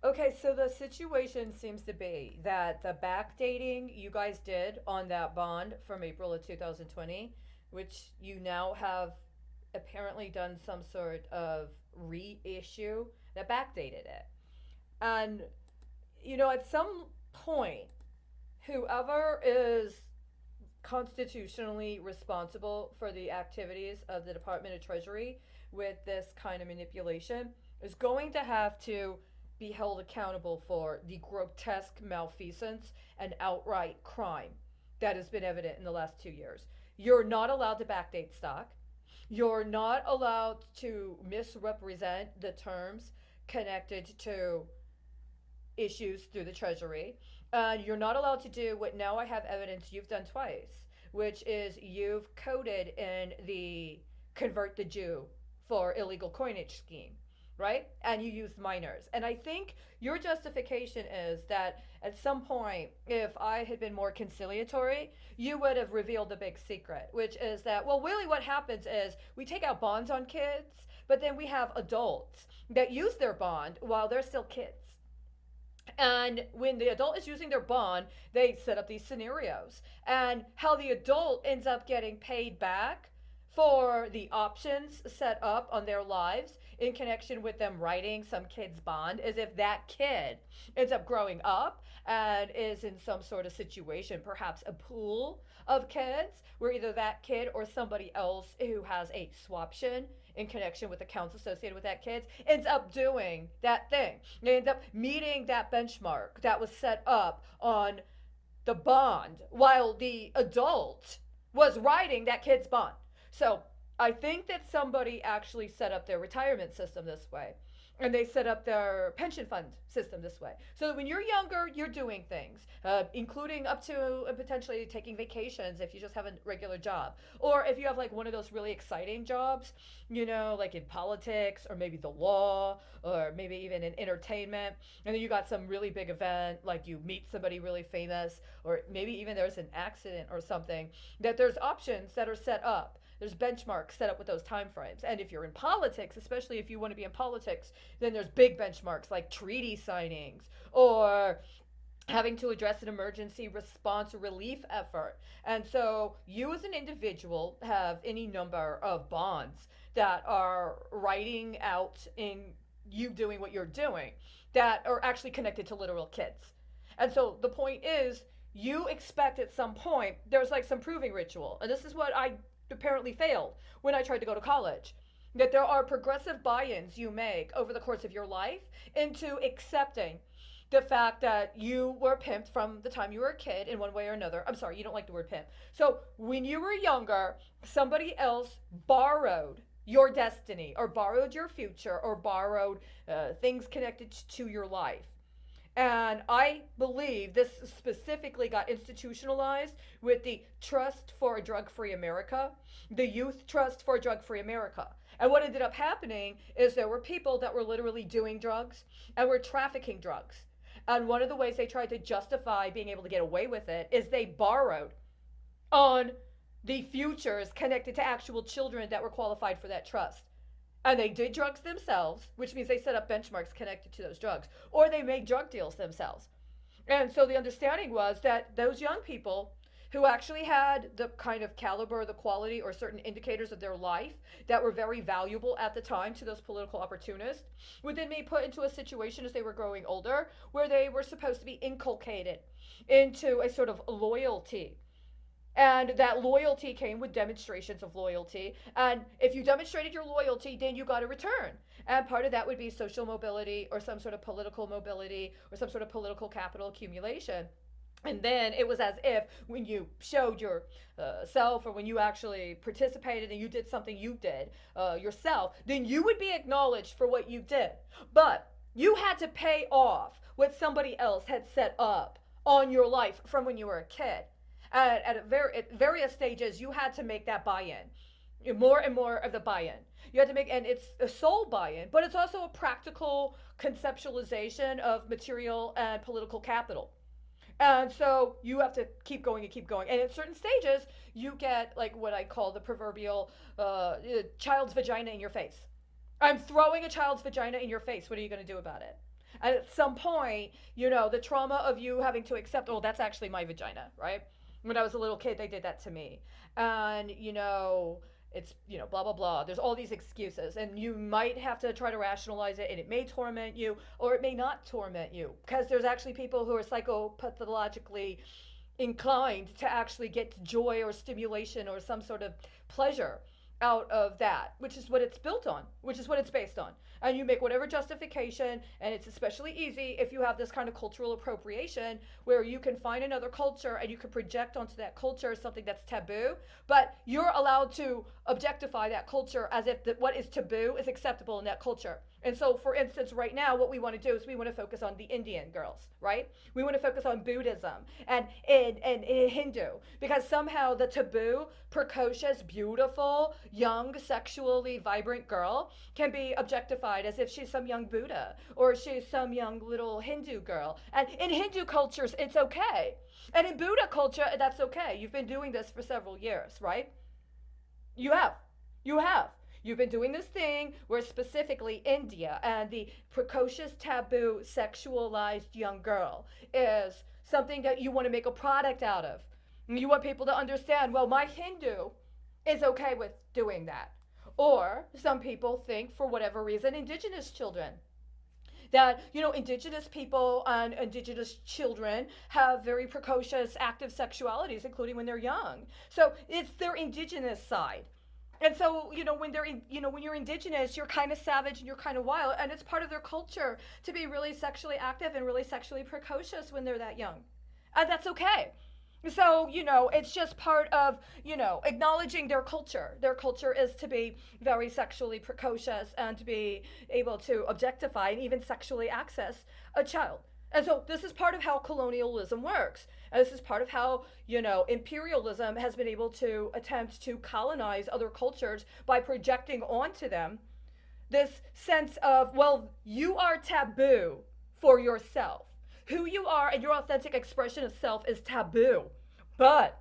Okay, so the situation seems to be that the backdating you guys did on that bond from April of 2020, which you now have apparently done some sort of reissue that backdated it. And, at some point, whoever is constitutionally responsible for the activities of the Department of Treasury with this kind of manipulation is going to have to be held accountable for the grotesque malfeasance and outright crime that has been evident in the last 2 years. You're not allowed to backdate stock. You're not allowed to misrepresent the terms connected to issues through the Treasury. You're not allowed to do what now I have evidence you've done twice, which is you've coded in the convert the Jew for illegal coinage scheme, right? And you used minors. And I think your justification is that at some point, if I had been more conciliatory, you would have revealed the big secret, which is that, well, really what happens is we take out bonds on kids, but then we have adults that use their bond while they're still kids. And when the adult is using their bond, they set up these scenarios. And how the adult ends up getting paid back for the options set up on their lives in connection with them writing some kid's bond is if that kid ends up growing up and is in some sort of situation, perhaps a pool of kids, where either that kid or somebody else who has a swaption in connection with accounts associated with that kid ends up doing that thing. They end up meeting that benchmark that was set up on the bond while the adult was writing that kid's bond. So I think that somebody actually set up their retirement system this way. And they set up their pension fund system this way. So that when you're younger, you're doing things, including up to potentially taking vacations if you just have a regular job. Or if you have like one of those really exciting jobs, like in politics or maybe the law or maybe even in entertainment. And then you got some really big event, like you meet somebody really famous, or maybe even there's an accident or something, that there's options that are set up. There's benchmarks set up with those time frames. And if you're in politics, especially if you want to be in politics, then there's big benchmarks like treaty signings or having to address an emergency response or relief effort. And so you as an individual have any number of bonds that are writing out in you doing what you're doing that are actually connected to literal kids. And so the point is, you expect at some point there's like some proving ritual. And this is what I apparently failed when I tried to go to college. That there are progressive buy ins you make over the course of your life into accepting the fact that you were pimped from the time you were a kid in one way or another. I'm sorry, you don't like the word pimp. So when you were younger, somebody else borrowed your destiny or borrowed your future or borrowed things connected to your life. And I believe this specifically got institutionalized with the Trust for a Drug Free America, the Youth Trust for a Drug Free America. And what ended up happening is there were people that were literally doing drugs and were trafficking drugs. And one of the ways they tried to justify being able to get away with it is they borrowed on the futures connected to actual children that were qualified for that trust. And they did drugs themselves, which means they set up benchmarks connected to those drugs, or they made drug deals themselves. And so the understanding was that those young people who actually had the kind of caliber, the quality, or certain indicators of their life that were very valuable at the time to those political opportunists would then be put into a situation as they were growing older where they were supposed to be inculcated into a sort of loyalty, and that loyalty came with demonstrations of loyalty. And if you demonstrated your loyalty, then you got a return. And part of that would be social mobility or some sort of political mobility or some sort of political capital accumulation. And then it was as if when you showed your self or when you actually participated and you did something you did yourself, then you would be acknowledged for what you did. But you had to pay off what somebody else had set up on your life from when you were a kid. At various stages, you had to make that buy-in, more and more of the buy-in. You had to make, and it's a soul buy-in, but it's also a practical conceptualization of material and political capital. And so you have to keep going and keep going. And at certain stages, you get like what I call the proverbial child's vagina in your face. I'm throwing a child's vagina in your face. What are you going to do about it? And at some point, you know, the trauma of you having to accept, oh, that's actually my vagina, right? When I was a little kid, they did that to me. And, you know, it's, you know, blah, blah, blah. There's all these excuses. And you might have to try to rationalize it, and it may torment you, or it may not torment you. Because there's actually people who are psychopathologically inclined to actually get joy or stimulation or some sort of pleasure out of that, which is what it's built on, which is what it's based on. And you make whatever justification, and it's especially easy if you have this kind of cultural appropriation where you can find another culture and you can project onto that culture something that's taboo, but you're allowed to objectify that culture as if what is taboo is acceptable in that culture. And so, for instance, right now, what we want to do is we want to focus on the Indian girls, right? We want to focus on Buddhism and Hindu, because somehow the taboo, precocious, beautiful, young, sexually vibrant girl can be objectified as if she's some young Buddha or she's some young little Hindu girl. And in Hindu cultures, it's okay. And in Buddha culture, that's okay. You've been doing this for several years, right? You have. You have. You've been doing this thing where specifically India and the precocious, taboo, sexualized young girl is something that you want to make a product out of. And you want people to understand, well, my Hindu is okay with doing that. Or some people think, for whatever reason, indigenous children. That, you know, indigenous people and indigenous children have very precocious, active sexualities, including when they're young. So it's their indigenous side. And so, you know, when when you're indigenous, you're kind of savage and you're kind of wild, and it's part of their culture to be really sexually active and really sexually precocious when they're that young. And that's okay. So, you know, it's just part of, you know, acknowledging their culture. Their culture is to be very sexually precocious and to be able to objectify and even sexually access a child. And so this is part of how colonialism works. And this is part of how, you know, imperialism has been able to attempt to colonize other cultures by projecting onto them this sense of, well, you are taboo for yourself. Who you are and your authentic expression of self is taboo. But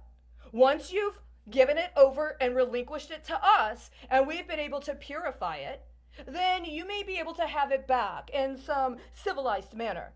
once you've given it over and relinquished it to us, and we've been able to purify it, then you may be able to have it back in some civilized manner.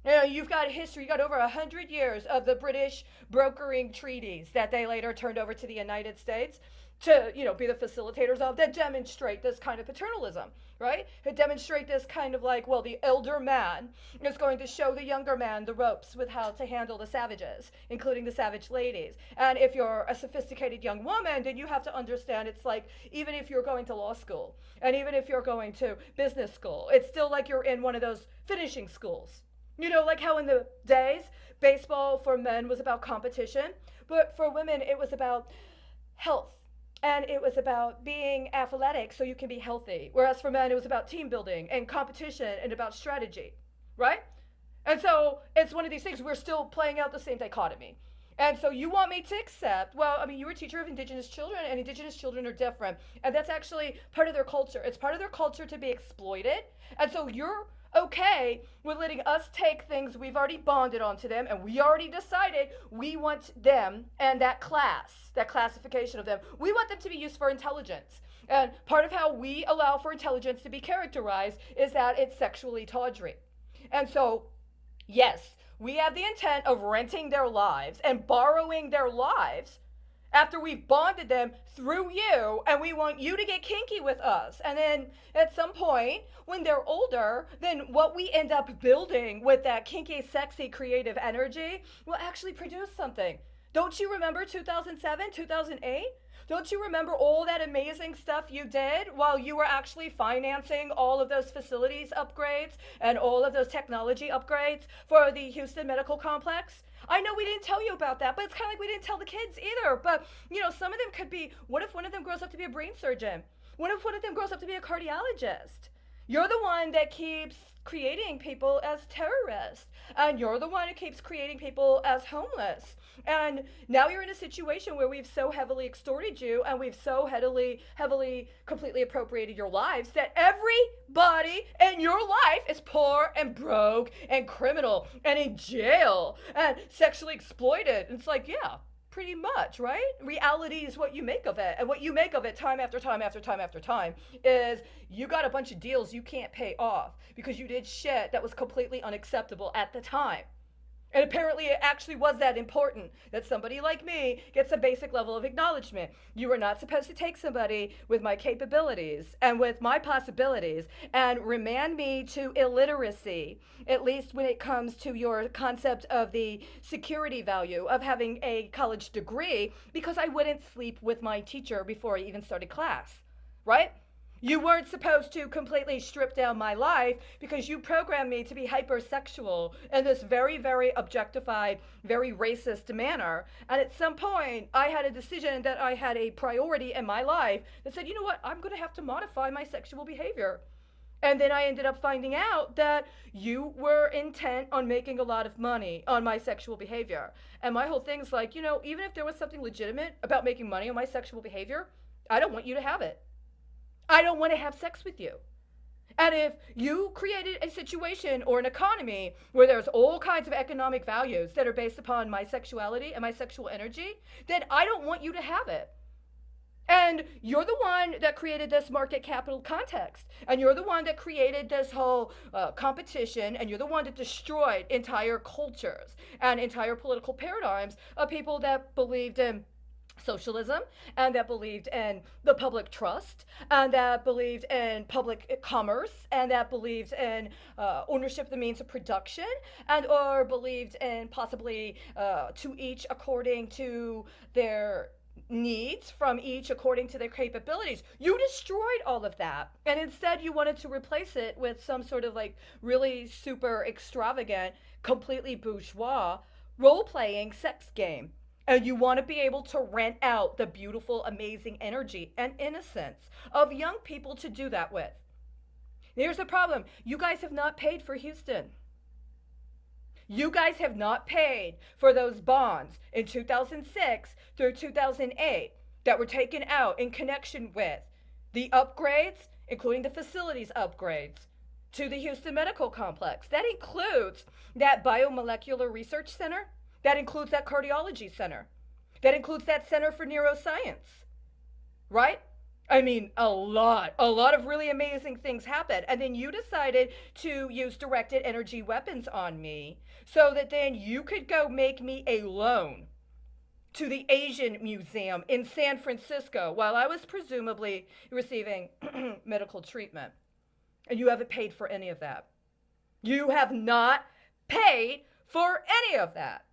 You know, you've got history, you got over 100 years of the British brokering treaties that they later turned over to the United States to, you know, be the facilitators of, that demonstrate this kind of paternalism, right? That demonstrate this kind of like, well, the elder man is going to show the younger man the ropes with how to handle the savages, including the savage ladies. And if you're a sophisticated young woman, then you have to understand it's like, even if you're going to law school, and even if you're going to business school, it's still like you're in one of those finishing schools. You know, like how in the days, baseball for men was about competition, but for women, it was about health. And it was about being athletic so you can be healthy. Whereas for men, it was about team building and competition and about strategy, right? And so it's one of these things, we're still playing out the same dichotomy. And so you want me to accept, well, I mean, you were a teacher of indigenous children, and indigenous children are different. And that's actually part of their culture. It's part of their culture to be exploited. And so you're okay with letting us take things we've already bonded onto them, and we already decided we want them and that class, that classification of them, we want them to be used for intelligence. And part of how we allow for intelligence to be characterized is that it's sexually tawdry. And so, yes, we have the intent of renting their lives and borrowing their lives after we've bonded them through you, and we want you to get kinky with us. And then at some point, when they're older, then what we end up building with that kinky, sexy, creative energy will actually produce something. Don't you remember 2007, 2008? Don't you remember all that amazing stuff you did while you were actually financing all of those facilities upgrades and all of those technology upgrades for the Houston Medical Complex? I know we didn't tell you about that, but it's kind of like we didn't tell the kids either. But, you know, some of them could be, what if one of them grows up to be a brain surgeon? What if one of them grows up to be a cardiologist? You're the one that keeps creating people as terrorists, and you're the one who keeps creating people as homeless. And now you're in a situation where we've so heavily extorted you, and we've so heavily completely appropriated your lives, that everybody in your life is poor and broke and criminal and in jail and sexually exploited. And it's like, yeah, pretty much, right? Reality is what you make of it. And what you make of it time after time after time after time is you got a bunch of deals you can't pay off because you did shit that was completely unacceptable at the time. And apparently it actually was that important that somebody like me gets a basic level of acknowledgement. You are not supposed to take somebody with my capabilities and with my possibilities and remand me to illiteracy, at least when it comes to your concept of the security value of having a college degree, because I wouldn't sleep with my teacher before I even started class, right? You weren't supposed to completely strip down my life because you programmed me to be hypersexual in this very, very objectified, very racist manner. And at some point, I had a decision that I had a priority in my life that said, you know what, I'm going to have to modify my sexual behavior. And then I ended up finding out that you were intent on making a lot of money on my sexual behavior. And my whole thing's like, you know, even if there was something legitimate about making money on my sexual behavior, I don't want you to have it. I don't want to have sex with you. And if you created a situation or an economy where there's all kinds of economic values that are based upon my sexuality and my sexual energy, then I don't want you to have it. And you're the one that created this market capital context. And you're the one that created this whole competition. And you're the one that destroyed entire cultures and entire political paradigms of people that believed in socialism and that believed in the public trust and that believed in public commerce and that believed in ownership of the means of production and or believed in possibly to each according to their needs, from each according to their capabilities. You destroyed all of that, and instead you wanted to replace it with some sort of like really super extravagant, completely bourgeois role-playing sex game. And you want to be able to rent out the beautiful, amazing energy and innocence of young people to do that with. Here's the problem. You guys have not paid for Houston. You guys have not paid for those bonds in 2006 through 2008 that were taken out in connection with the upgrades, including the facilities upgrades to the Houston Medical Complex. That includes that biomolecular research center. That includes that cardiology center. That includes that center for neuroscience, right? I mean, a lot of really amazing things happened. And then you decided to use directed energy weapons on me so that then you could go make me a loan to the Asian Museum in San Francisco while I was presumably receiving medical treatment. And you haven't paid for any of that. You have not paid for any of that.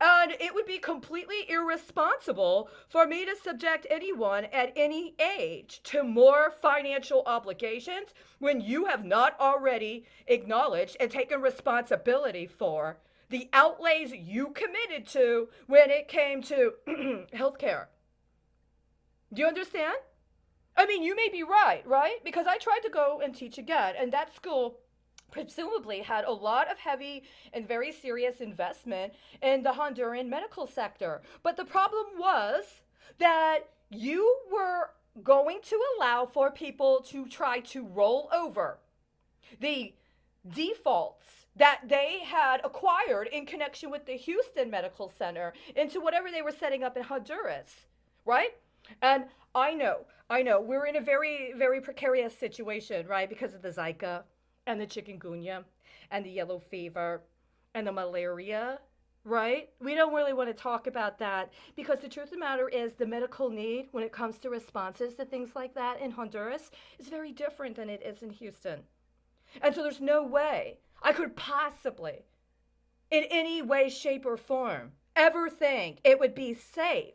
And it would be completely irresponsible for me to subject anyone at any age to more financial obligations when you have not already acknowledged and taken responsibility for the outlays you committed to when it came to healthcare. Do you understand? I mean, you may be right? Because I tried to go and teach again, and that school presumably had a lot of heavy and very serious investment in the Honduran medical sector. But the problem was that you were going to allow for people to try to roll over the defaults that they had acquired in connection with the Houston Medical Center into whatever they were setting up in Honduras, right? And I know, we're in a very, very precarious situation, right? Because of the Zika and the chikungunya and the yellow fever and the malaria, right? We don't really want to talk about that because the truth of the matter is the medical need when it comes to responses to things like that in Honduras is very different than it is in Houston. And so there's no way I could possibly, in any way, shape, or form, ever think it would be safe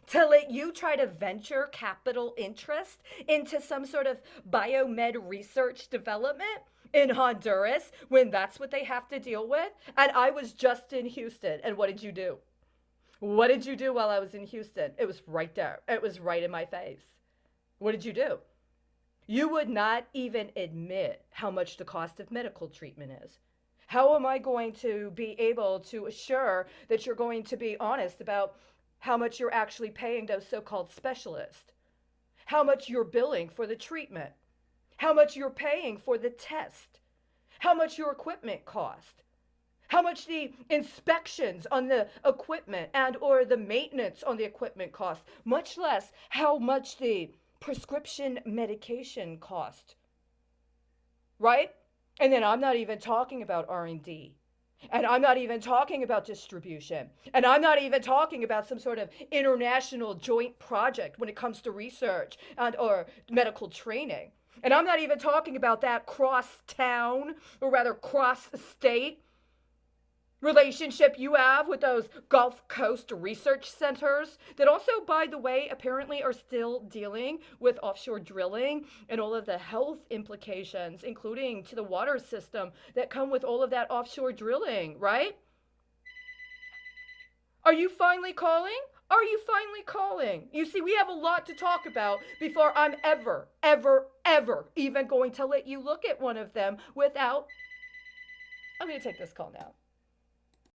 to let you try to venture capital interest into some sort of biomed research development in Honduras when that's what they have to deal with. And I was just in Houston. And what did you do? What did you do while I was in Houston? It was right there. It was right in my face. What did you do? You would not even admit how much the cost of medical treatment is. How am I going to be able to assure that you're going to be honest about how much you're actually paying those so-called specialists? How much you're billing for the treatment? How much you're paying for the test? How much your equipment cost? how much the inspections on the equipment and or the maintenance on the equipment cost, much less how much the prescription medication cost, right? And then I'm not even talking about R&D. And I'm not even talking about distribution. And I'm not even talking about some sort of international joint project when it comes to research and or medical training. And I'm not even talking about that cross-town, or rather cross-state relationship you have with those Gulf Coast research centers that also, by the way, apparently are still dealing with offshore drilling and all of the health implications, including to the water system that come with all of that offshore drilling, right? Are you finally calling? Are you finally calling? You see, we have a lot to talk about before I'm ever even going to let you look at one of them without... I'm going to take this call now.